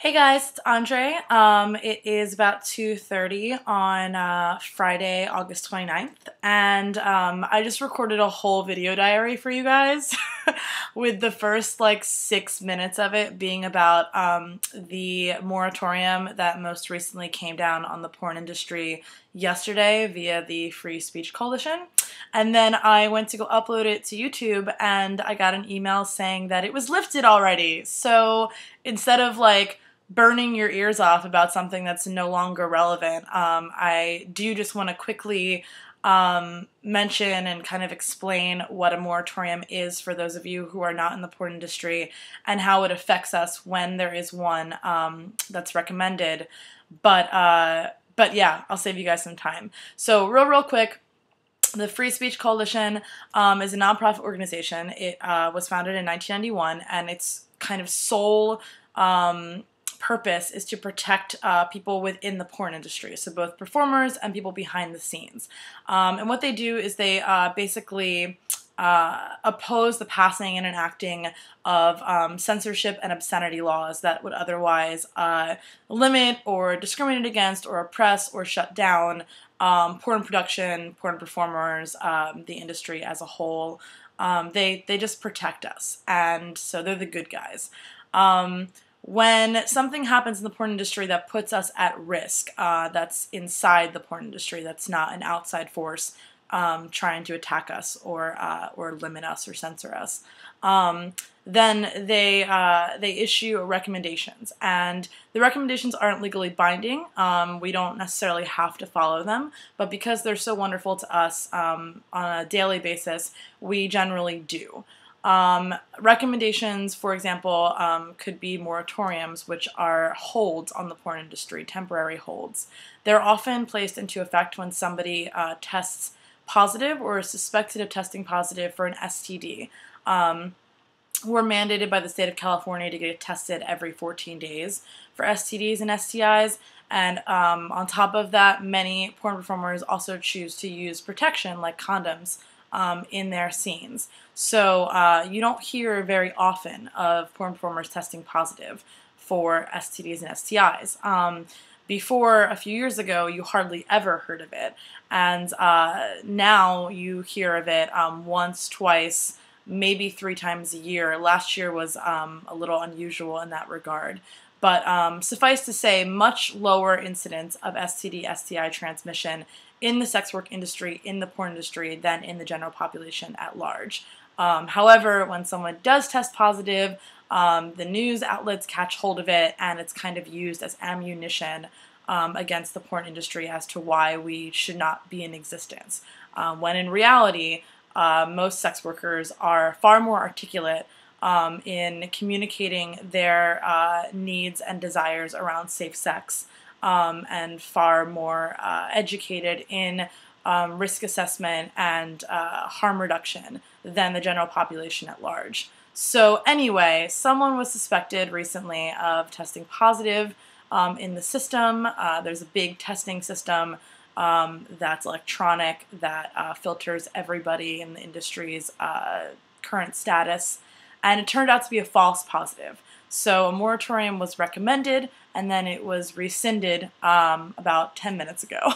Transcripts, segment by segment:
Hey guys, it's Andre. It is about 2:30 on Friday, August 29th, and I just recorded a whole video diary for you guys with the first like 6 minutes of it being about the moratorium that most recently came down on the porn industry yesterday via the Free Speech Coalition. And then I went to go upload it to YouTube and I got an email saying that it was lifted already. So instead of like burning your ears off about something that's no longer relevant, I do just want to quickly mention and kind of explain what a moratorium is for those of you who are not in the porn industry and how it affects us when there is one that's recommended. But yeah, I'll save you guys some time. So real quick, the Free Speech Coalition is a nonprofit organization. It was founded in 1991, and its kind of sole purpose is to protect people within the porn industry, so both performers and people behind the scenes. And what they do is they basically oppose the passing and enacting of censorship and obscenity laws that would otherwise limit or discriminate against or oppress or shut down porn production, porn performers, the industry as a whole. They just protect us, and so they're the good guys. When something happens in the porn industry that puts us at risk, that's inside the porn industry, that's not an outside force trying to attack us or limit us or censor us, then they issue recommendations, and the recommendations aren't legally binding. We don't necessarily have to follow them, but because they're so wonderful to us on a daily basis, we generally do. Recommendations, for example, could be moratoriums, which are holds on the porn industry, temporary holds. They're often placed into effect when somebody tests positive or is suspected of testing positive for an STD. We're mandated by the state of California to get tested every 14 days for STDs and STIs, and on top of that, many porn performers also choose to use protection like condoms in their scenes. So you don't hear very often of porn performers testing positive for STDs and STIs. Before a few years ago, you hardly ever heard of it, and now you hear of it once, twice, maybe 3 times a year. Last year was a little unusual in that regard. But suffice to say, much lower incidence of STD, STI transmission in the sex work industry, in the porn industry, than in the general population at large. However, when someone does test positive, the news outlets catch hold of it, and it's kind of used as ammunition against the porn industry as to why we should not be in existence. When in reality, most sex workers are far more articulate in communicating their needs and desires around safe sex, and far more educated in risk assessment and harm reduction than the general population at large. So anyway, someone was suspected recently of testing positive in the system. There's a big testing system that's electronic, that filters everybody in the industry's current status, and it turned out to be a false positive. So a moratorium was recommended, and then it was rescinded about 10 minutes ago,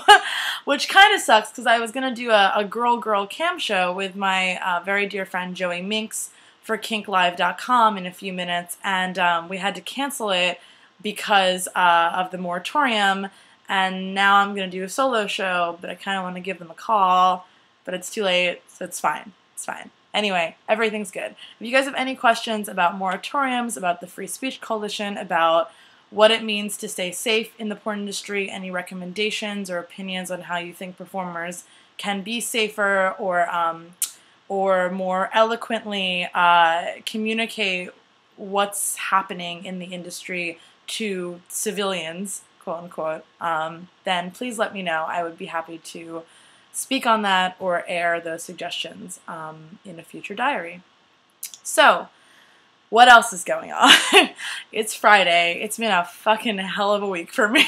which kind of sucks because I was going to do a girl cam show with my very dear friend Joey Minx for kinklive.com in a few minutes, and we had to cancel it because of the moratorium, and now I'm going to do a solo show, but I kind of want to give them a call, but it's too late, so it's fine. It's fine. Anyway, everything's good. If you guys have any questions about moratoriums, about the Free Speech Coalition, about what it means to stay safe in the porn industry, any recommendations or opinions on how you think performers can be safer or more eloquently communicate what's happening in the industry to civilians, quote unquote, then please let me know. I would be happy to speak on that or air those suggestions in a future diary. So, what else is going on? It's Friday. It's been a fucking hell of a week for me.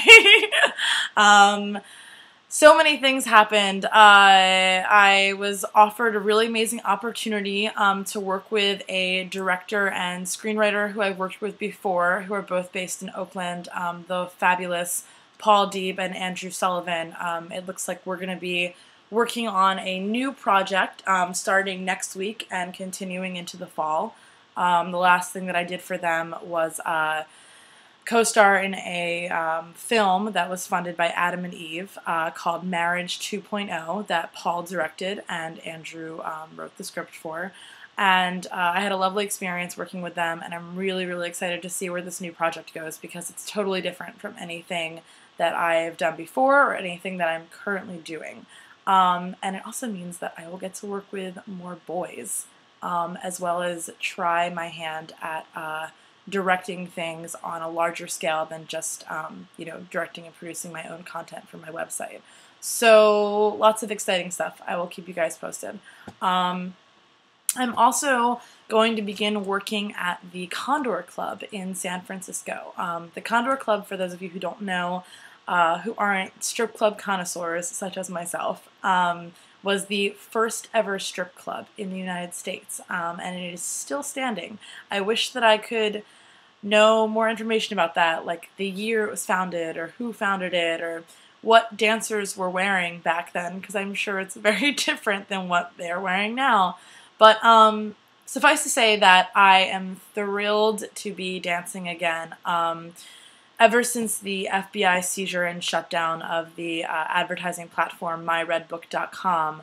So many things happened. I was offered a really amazing opportunity to work with a director and screenwriter who I've worked with before, who are both based in Oakland, the fabulous Paul Deeb and Andrew Sullivan. It looks like we're going to be working on a new project starting next week and continuing into the fall. The last thing that I did for them was co-star in a film that was funded by Adam and Eve called Marriage 2.0 that Paul directed and Andrew wrote the script for. And I had a lovely experience working with them, and I'm really, really excited to see where this new project goes because it's totally different from anything that I've done before or anything that I'm currently doing. And it also means that I will get to work with more boys, as well as try my hand at directing things on a larger scale than just, directing and producing my own content for my website. So lots of exciting stuff. I will keep you guys posted. I'm also going to begin working at the Condor Club in San Francisco. The Condor Club, for those of you who don't know, who aren't strip club connoisseurs such as myself, was the first ever strip club in the United States, and it is still standing. I wish that I could know more information about that, like the year it was founded, or who founded it, or what dancers were wearing back then, because I'm sure it's very different than what they're wearing now. But suffice to say that I am thrilled to be dancing again. Ever since the FBI seizure and shutdown of the advertising platform myredbook.com,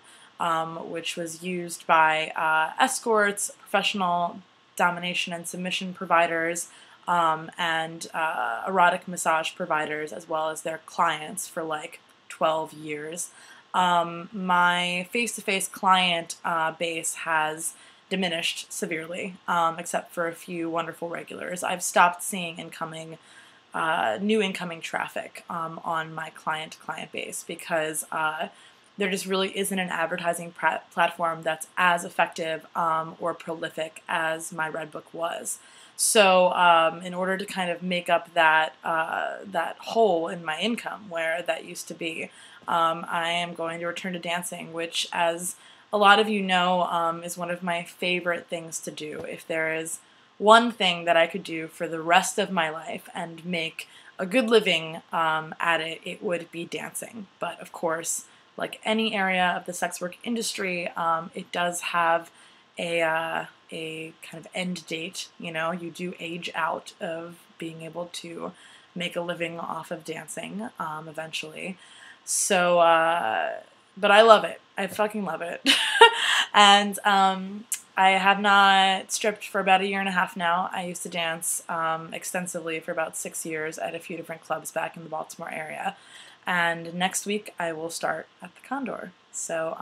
which was used by escorts, professional domination and submission providers, and erotic massage providers, as well as their clients for like 12 years. My face-to-face client base has diminished severely, except for a few wonderful regulars. I've stopped seeing new incoming traffic on my client base because there just really isn't an advertising platform that's as effective or prolific as my Redbook was. So in order to kind of make up that hole in my income where that used to be, I am going to return to dancing, which, as a lot of you know, is one of my favorite things to do. If there is one thing that I could do for the rest of my life and make a good living at it, it would be dancing. But of course, like any area of the sex work industry, it does have a kind of end date. You know, you do age out of being able to make a living off of dancing eventually. So, but I love it. I fucking love it. And I have not stripped for about 1.5 years now. I used to dance extensively for about 6 years at a few different clubs back in the Baltimore area. And next week I will start at the Condor. So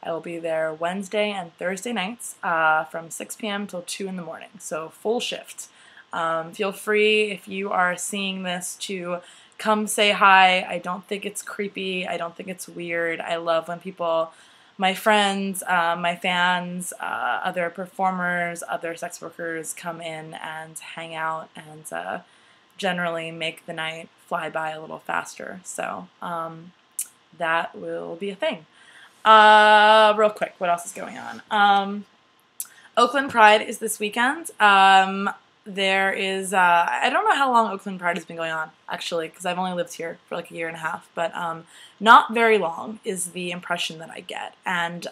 I will be there Wednesday and Thursday nights from 6 p.m. till 2 in the morning. So full shift. Feel free, if you are seeing this, to come say hi. I don't think it's creepy. I don't think it's weird. I love when people, my friends, my fans, other performers, other sex workers come in and hang out and generally make the night fly by a little faster. So that will be a thing. Real quick, what else is going on? Oakland Pride is this weekend. There is, I don't know how long Oakland Pride has been going on, actually, because I've only lived here for like 1.5 years, but not very long is the impression that I get. And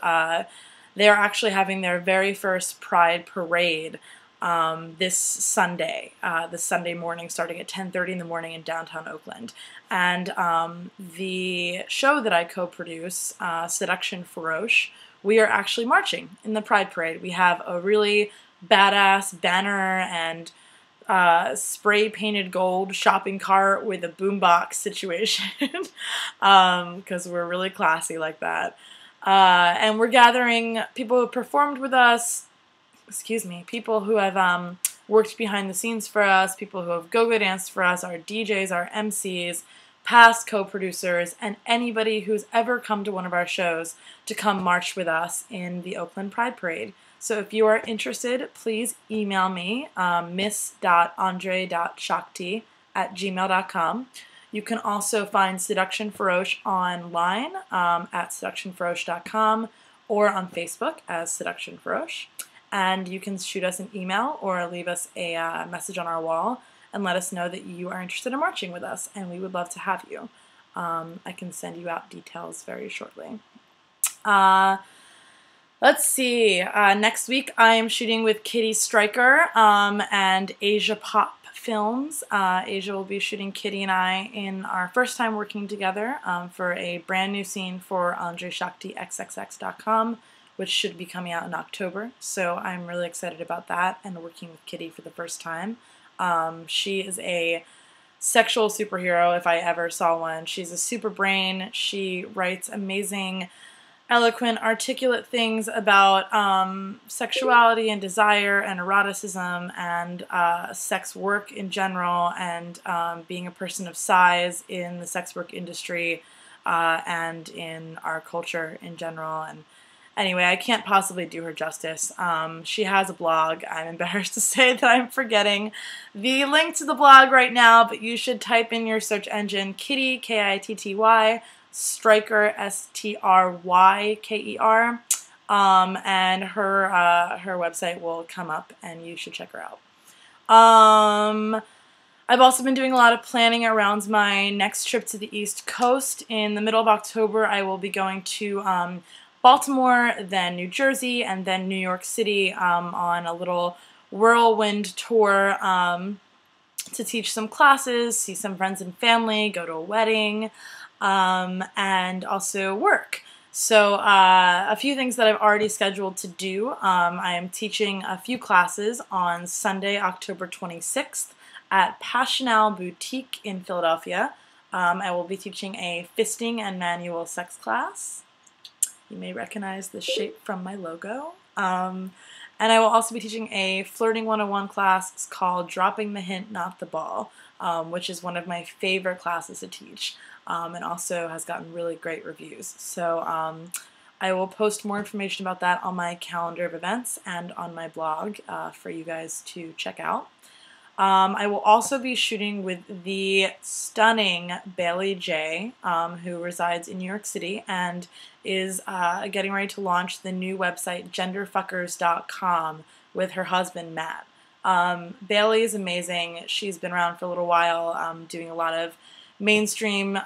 they're actually having their very first Pride parade this Sunday morning, starting at 10:30 in the morning in downtown Oakland. And the show that I co-produce, Seduction Faroche, we are actually marching in the Pride Parade. We have a really badass banner and spray-painted gold shopping cart with a boombox situation, because we're really classy like that. And we're gathering people who have performed with us, people who have worked behind the scenes for us, people who have go-go danced for us, our DJs, our MCs, past co-producers, and anybody who's ever come to one of our shows to come march with us in the Oakland Pride Parade. So if you are interested, please email me, ms.andre.shakti@gmail.com. You can also find Seduction Feroce online at seductionferoce.com or on Facebook as Seduction Feroce. And you can shoot us an email or leave us a message on our wall and let us know that you are interested in marching with us, and we would love to have you. I can send you out details very shortly. Let's see. Next week I am shooting with Kitty Stryker and Asia Pop Films. Asia will be shooting Kitty and I in our first time working together for a brand new scene for ms.andre.shakti xxx.com, which should be coming out in October. So I'm really excited about that and working with Kitty for the first time. She is a sexual superhero if I ever saw one. She's a super brain. She writes amazing, eloquent, articulate things about sexuality and desire and eroticism and sex work in general, and being a person of size in the sex work industry and in our culture in general. And anyway, I can't possibly do her justice. She has a blog. I'm embarrassed to say that I'm forgetting the link to the blog right now, but you should type in your search engine Kitty, Kitty, Stryker, Stryker, and her website will come up, and you should check her out. I've also been doing a lot of planning around my next trip to the East Coast. In the middle of October, I will be going to Baltimore, then New Jersey, and then New York City on a little whirlwind tour to teach some classes, see some friends and family, go to a wedding, and also work. So a few things that I've already scheduled to do. I am teaching a few classes on Sunday, October 26th at Passional Boutique in Philadelphia. I will be teaching a fisting and manual sex class. You may recognize the shape from my logo. And I will also be teaching a Flirting 101 class. It's called Dropping the Hint, Not the Ball, which is one of my favorite classes to teach, and also has gotten really great reviews. So I will post more information about that on my calendar of events and on my blog for you guys to check out. I will also be shooting with the stunning Bailey J, who resides in New York City and is getting ready to launch the new website genderfuckers.com with her husband Matt. Bailey is amazing. She's been around for a little while, doing a lot of mainstream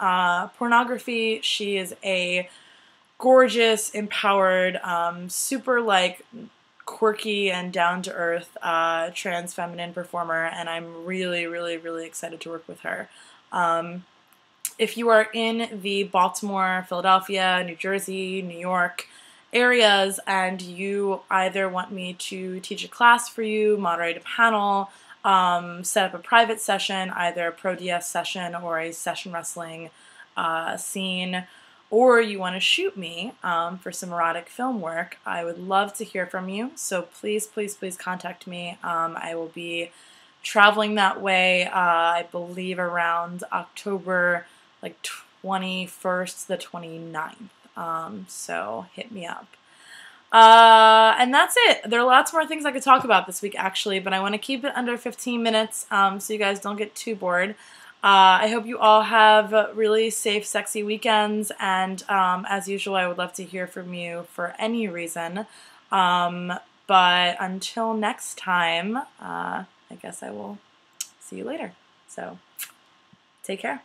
pornography. She is a gorgeous, empowered, super quirky and down-to-earth trans feminine performer, and I'm really, really, really excited to work with her. If you are in the Baltimore, Philadelphia, New Jersey, New York areas, and you either want me to teach a class for you, moderate a panel, set up a private session, either a pro DS session or a session wrestling scene, or you want to shoot me for some erotic film work, I would love to hear from you. So please, please, please contact me. I will be traveling that way, I believe around October 21st to the 29th. So hit me up. And that's it. There are lots more things I could talk about this week, actually, but I want to keep it under 15 minutes so you guys don't get too bored. I hope you all have really safe, sexy weekends, and as usual, I would love to hear from you for any reason. But until next time, I guess I will see you later. So, take care.